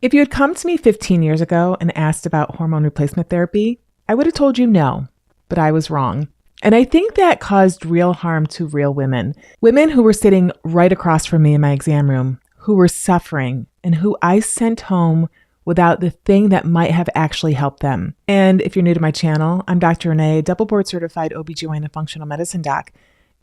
If you had come to me 15 years ago and asked about hormone replacement therapy, I would have told you no, but I was wrong. And I think that caused real harm to real women who were sitting right across from me in my exam room, who were suffering and who I sent home without the thing that might have actually helped them. And if you're new to my channel, I'm Dr. Renee, double board certified OBGYN and functional medicine doc.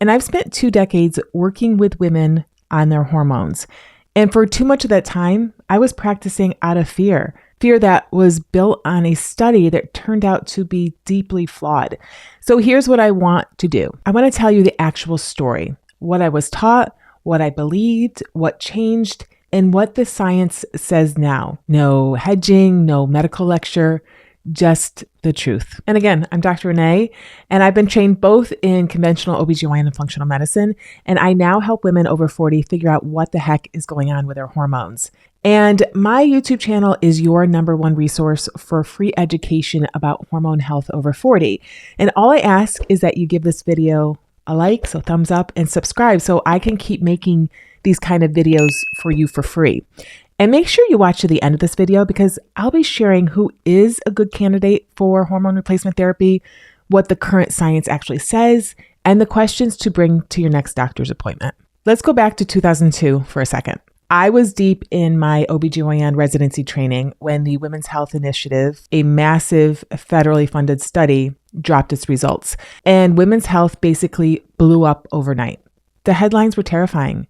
And I've spent 2 decades working with women on their hormones. And for too much of that time, I was practicing out of fear that was built on a study that turned out to be deeply flawed. So here's what I want to do. I want to tell you the actual story, what I was taught, what I believed, what changed, and what the science says now. No hedging, no medical lecture, just the truth. And again, I'm Dr. Renee, and I've been trained both in conventional OBGYN and functional medicine, and I now help women over 40 figure out what the heck is going on with their hormones. And my YouTube channel is your #1 resource for free education about hormone health over 40. And all I ask is that you give this video a like, so thumbs up, and subscribe so I can keep making these kind of videos for you for free. And make sure you watch to the end of this video because I'll be sharing who is a good candidate for hormone replacement therapy, what the current science actually says, and the questions to bring to your next doctor's appointment. Let's go back to 2002 for a second. I was deep in my OBGYN residency training when the Women's Health Initiative, a massive federally funded study, dropped its results. And women's health basically blew up overnight. The headlines were terrifying.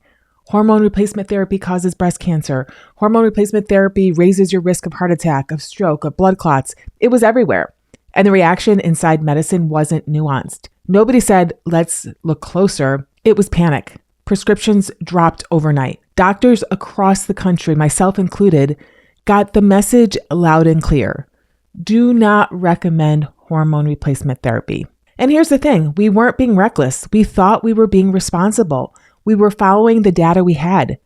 Hormone replacement therapy causes breast cancer. Hormone replacement therapy raises your risk of heart attack, of stroke, of blood clots. It was everywhere. And the reaction inside medicine wasn't nuanced. Nobody said, let's look closer. It was panic. Prescriptions dropped overnight. Doctors across the country, myself included, got the message loud and clear. Do not recommend hormone replacement therapy. And here's the thing. We weren't being reckless. We thought we were being responsible. We were following the data we had.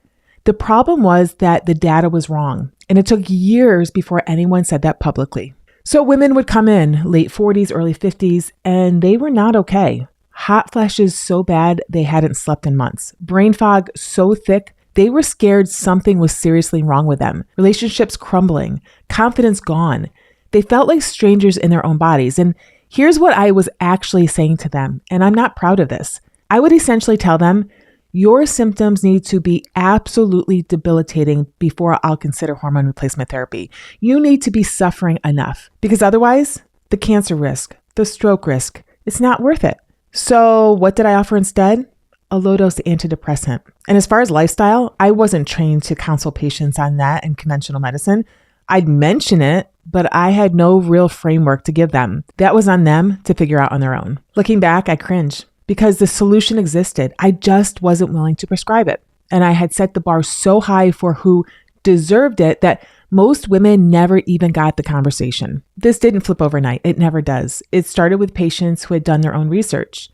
The problem was that the data was wrong, and it took years before anyone said that publicly. So women would come in late 40s, early 50s, and they were not okay. Hot flashes so bad they hadn't slept in months. Brain fog so thick they were scared something was seriously wrong with them. Relationships crumbling, confidence gone. They felt like strangers in their own bodies. And here's what I was actually saying to them, and I'm not proud of this. I would essentially tell them, your symptoms need to be absolutely debilitating before I'll consider hormone replacement therapy. You need to be suffering enough because otherwise, the cancer risk, the stroke risk, it's not worth it. So what did I offer instead? A low-dose antidepressant. And as far as lifestyle, I wasn't trained to counsel patients on that in conventional medicine. I'd mention it, but I had no real framework to give them. That was on them to figure out on their own. Looking back, I cringe. Because the solution existed. I just wasn't willing to prescribe it. And I had set the bar so high for who deserved it that most women never even got the conversation. This didn't flip overnight. It never does. It started with patients who had done their own research.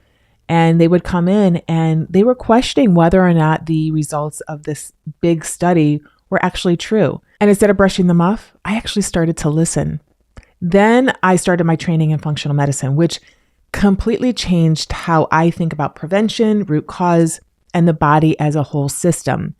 And they would come in and they were questioning whether or not the results of this big study were actually true. And instead of brushing them off, I actually started to listen. Then I started my training in functional medicine, which completely changed how I think about prevention, root cause, and the body as a whole system.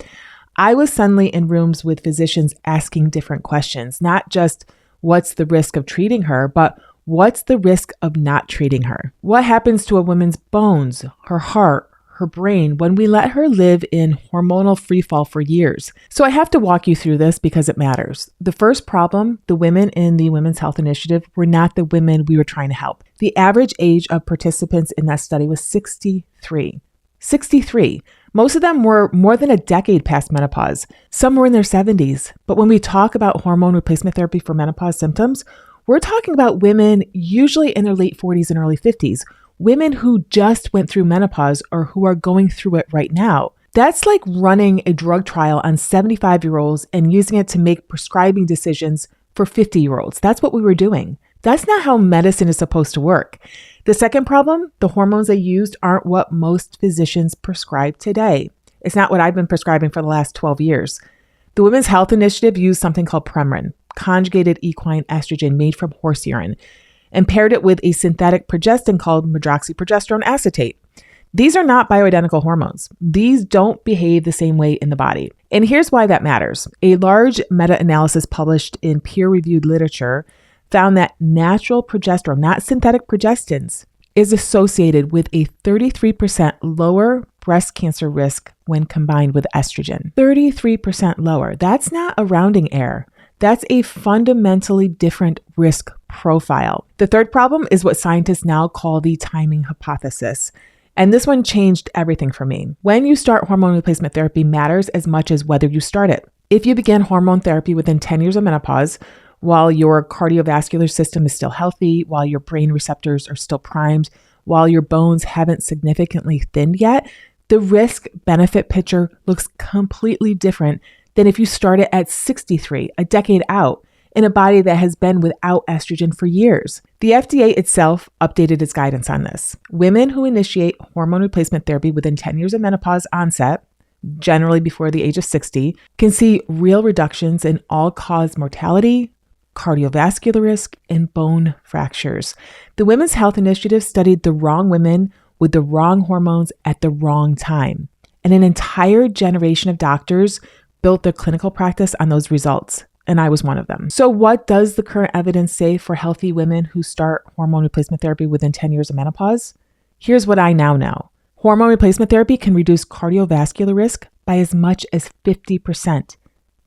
I was suddenly in rooms with physicians asking different questions, not just what's the risk of treating her, but what's the risk of not treating her? What happens to a woman's bones, her heart, her brain when we let her live in hormonal freefall for years? So I have to walk you through this because it matters. The first problem, the women in the Women's Health Initiative were not the women we were trying to help. The average age of participants in that study was 63. 63. Most of them were more than a decade past menopause. Some were in their 70s. But when we talk about hormone replacement therapy for menopause symptoms, we're talking about women usually in their late 40s and early 50s. Women who just went through menopause or who are going through it right now. That's like running a drug trial on 75-year-olds and using it to make prescribing decisions for 50-year-olds. That's what we were doing. That's not how medicine is supposed to work. The second problem, the hormones they used aren't what most physicians prescribe today. It's not what I've been prescribing for the last 12 years. The Women's Health Initiative used something called Premarin, conjugated equine estrogen made from horse urine, and paired it with a synthetic progestin called medroxyprogesterone acetate. These are not bioidentical hormones. These don't behave the same way in the body. And here's why that matters. A large meta-analysis published in peer-reviewed literature found that natural progesterone, not synthetic progestins, is associated with a 33% lower breast cancer risk when combined with estrogen. 33% lower. That's not a rounding error. That's a fundamentally different risk profile. The third problem is what scientists now call the timing hypothesis. And this one changed everything for me. When you start hormone replacement therapy matters as much as whether you start it. If you begin hormone therapy within 10 years of menopause, while your cardiovascular system is still healthy, while your brain receptors are still primed, while your bones haven't significantly thinned yet, the risk-benefit picture looks completely different than if you start it at 63, a decade out, in a body that has been without estrogen for years. The FDA itself updated its guidance on this. Women who initiate hormone replacement therapy within 10 years of menopause onset, generally before the age of 60, can see real reductions in all-cause mortality, cardiovascular risk, and bone fractures. The Women's Health Initiative studied the wrong women with the wrong hormones at the wrong time. And an entire generation of doctors built their clinical practice on those results. And I was one of them. So what does the current evidence say for healthy women who start hormone replacement therapy within 10 years of menopause? Here's what I now know. Hormone replacement therapy can reduce cardiovascular risk by as much as 50%.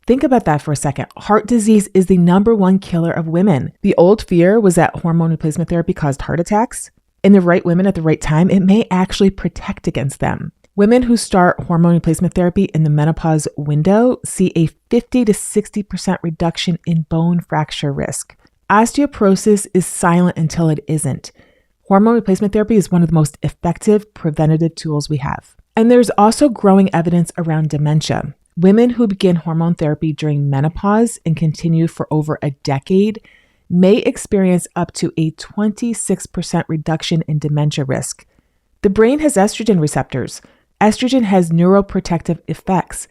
Think about that for a second. Heart disease is the number one killer of women. The old fear was that hormone replacement therapy caused heart attacks. In the right women at the right time, it may actually protect against them. Women who start hormone replacement therapy in the menopause window see a 50 to 60% reduction in bone fracture risk. Osteoporosis is silent until it isn't. Hormone replacement therapy is one of the most effective preventative tools we have. And there's also growing evidence around dementia. Women who begin hormone therapy during menopause and continue for over a decade may experience up to a 26% reduction in dementia risk. The brain has estrogen receptors. Estrogen has neuroprotective effects.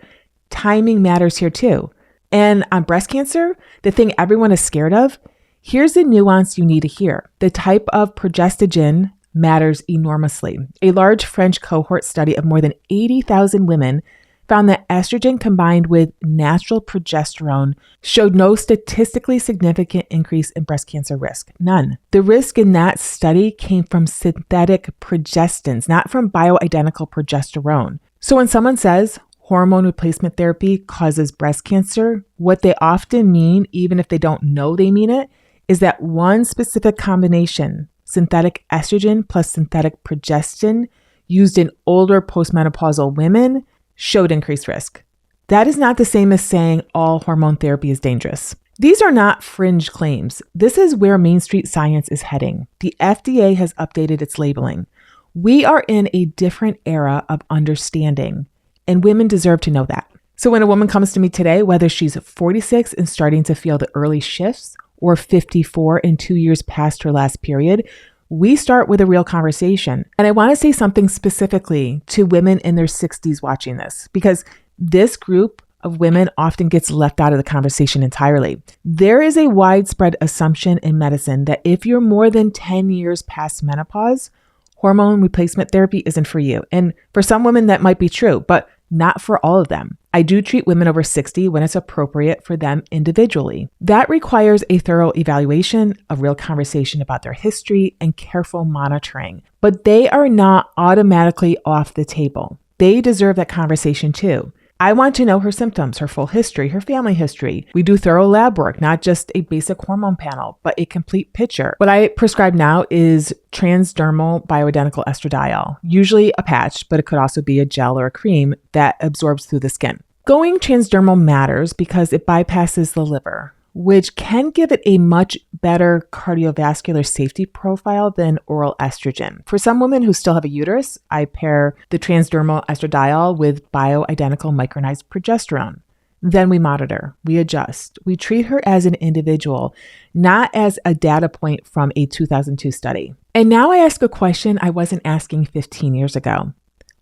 Timing matters here too. And on breast cancer, the thing everyone is scared of, here's the nuance you need to hear. The type of progestogen matters enormously. A large French cohort study of more than 80,000 women found that estrogen combined with natural progesterone showed no statistically significant increase in breast cancer risk. None. The risk in that study came from synthetic progestins, not from bioidentical progesterone. So when someone says hormone replacement therapy causes breast cancer, what they often mean, even if they don't know they mean it, is that one specific combination, synthetic estrogen plus synthetic progestin, used in older postmenopausal women, showed increased risk. That is not the same as saying all hormone therapy is dangerous. These are not fringe claims. This is where Main Street science is heading. The FDA has updated its labeling. We are in a different era of understanding, and women deserve to know that. So when a woman comes to me today, whether she's 46 and starting to feel the early shifts or 54 and 2 years past her last period, we start with a real conversation. And I want to say something specifically to women in their 60s watching this, because this group of women often gets left out of the conversation entirely. There is a widespread assumption in medicine that if you're more than 10 years past menopause, hormone replacement therapy isn't for you. And for some women, that might be true, but not for all of them. I do treat women over 60 when it's appropriate for them individually. That requires a thorough evaluation, a real conversation about their history, and careful monitoring. But they are not automatically off the table. They deserve that conversation too. I want to know her symptoms, her full history, her family history. We do thorough lab work, not just a basic hormone panel, but a complete picture. What I prescribe now is transdermal bioidentical estradiol, usually a patch, but it could also be a gel or a cream that absorbs through the skin. Going transdermal matters because it bypasses the liver, which can give it a much better cardiovascular safety profile than oral estrogen. For some women who still have a uterus, I pair the transdermal estradiol with bioidentical micronized progesterone. Then we monitor, we adjust, we treat her as an individual, not as a data point from a 2002 study. And now I ask a question I wasn't asking 15 years ago.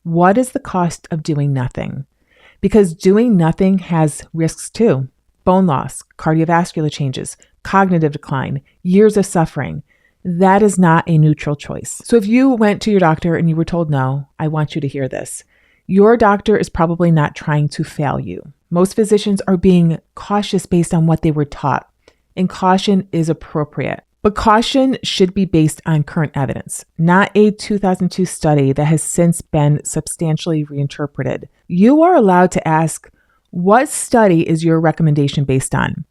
What is the cost of doing nothing? Because doing nothing has risks too. Bone loss, cardiovascular changes, cognitive decline, years of suffering. That is not a neutral choice. So if you went to your doctor and you were told no, I want you to hear this. Your doctor is probably not trying to fail you. Most physicians are being cautious based on what they were taught, and caution is appropriate. But caution should be based on current evidence, not a 2002 study that has since been substantially reinterpreted. You are allowed to ask, what study is your recommendation based on?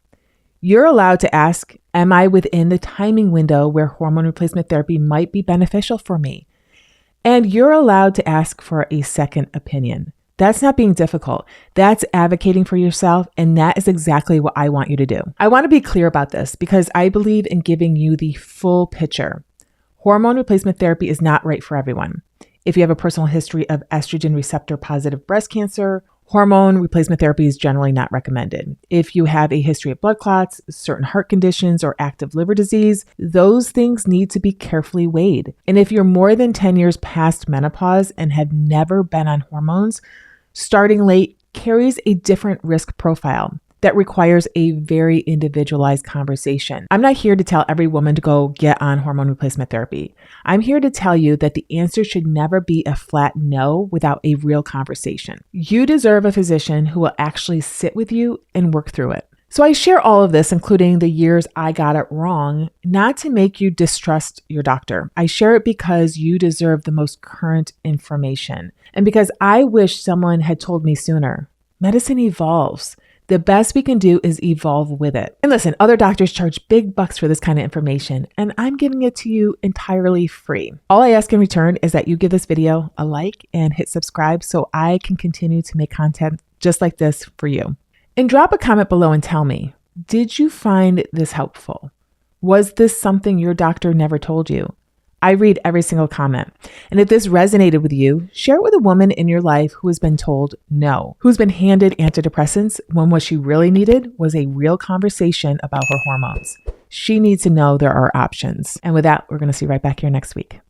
You're allowed to ask, am I within the timing window where hormone replacement therapy might be beneficial for me? And you're allowed to ask for a second opinion. That's not being difficult. That's advocating for yourself, and that is exactly what I want you to do. I want to be clear about this because I believe in giving you the full picture. Hormone replacement therapy is not right for everyone. If you have a personal history of estrogen receptor positive breast cancer, hormone replacement therapy is generally not recommended. If you have a history of blood clots, certain heart conditions, or active liver disease, those things need to be carefully weighed. And if you're more than 10 years past menopause and have never been on hormones, starting late carries a different risk profile that requires a very individualized conversation. I'm not here to tell every woman to go get on hormone replacement therapy. I'm here to tell you that the answer should never be a flat no without a real conversation. You deserve a physician who will actually sit with you and work through it. So I share all of this, including the years I got it wrong, not to make you distrust your doctor. I share it because you deserve the most current information and because I wish someone had told me sooner. Medicine evolves. The best we can do is evolve with it. And listen, other doctors charge big bucks for this kind of information, and I'm giving it to you entirely free. All I ask in return is that you give this video a like and hit subscribe so I can continue to make content just like this for you. And drop a comment below and tell me, did you find this helpful? Was this something your doctor never told you? I read every single comment. And if this resonated with you, share it with a woman in your life who has been told no, who's been handed antidepressants when what she really needed was a real conversation about her hormones. She needs to know there are options. And with that, we're going to see you right back here next week.